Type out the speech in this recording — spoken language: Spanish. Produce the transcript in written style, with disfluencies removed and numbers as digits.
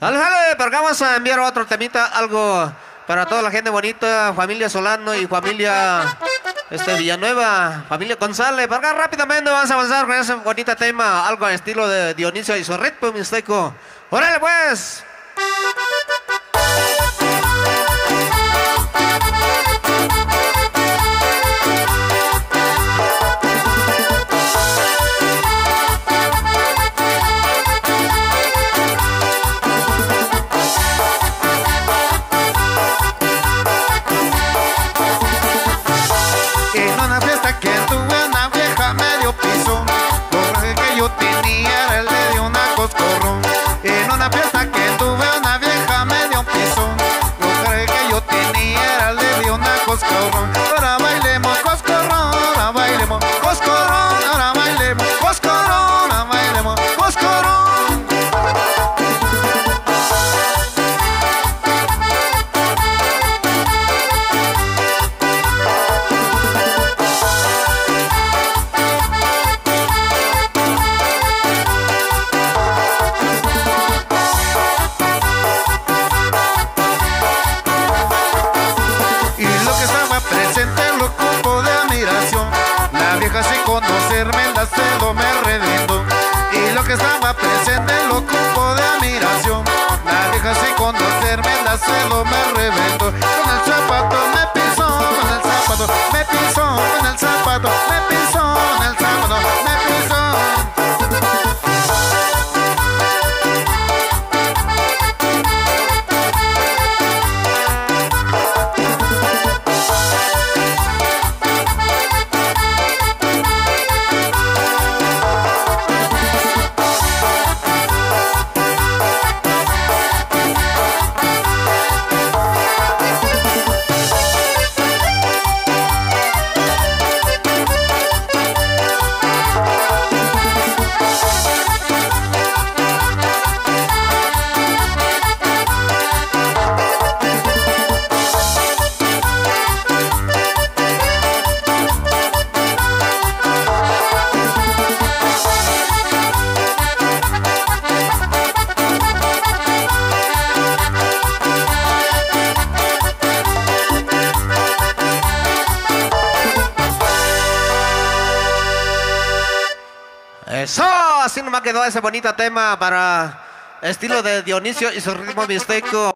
Dale, dale, pero acá vamos a enviar otro temita, algo para toda la gente bonita, familia Solano y familia Villanueva, familia González. Para acá rápidamente vamos a avanzar con ese bonito tema, algo al estilo de Dionisio y su ritmo mixteco. ¡Órale pues! En una fiesta que tuve una vieja medio piso, lo que yo tenía era el de una coscorrón. Ahora bailemos coscorrón, ahora bailemos coscorrón, ahora bailemos coscorrón, ahora bailemos coscorrón. La vieja sin conocerme la cedo me reventó. Y lo que estaba presente lo cupo de admiración. La vieja sin conocerme la cedo me reventó. Con el zapato me pisó, con el zapato me pisó, con el zapato me pisó, con el zapato me pisó. Eso, así nomás quedó ese bonito tema para estilo de Dionisio y su ritmo mixteco.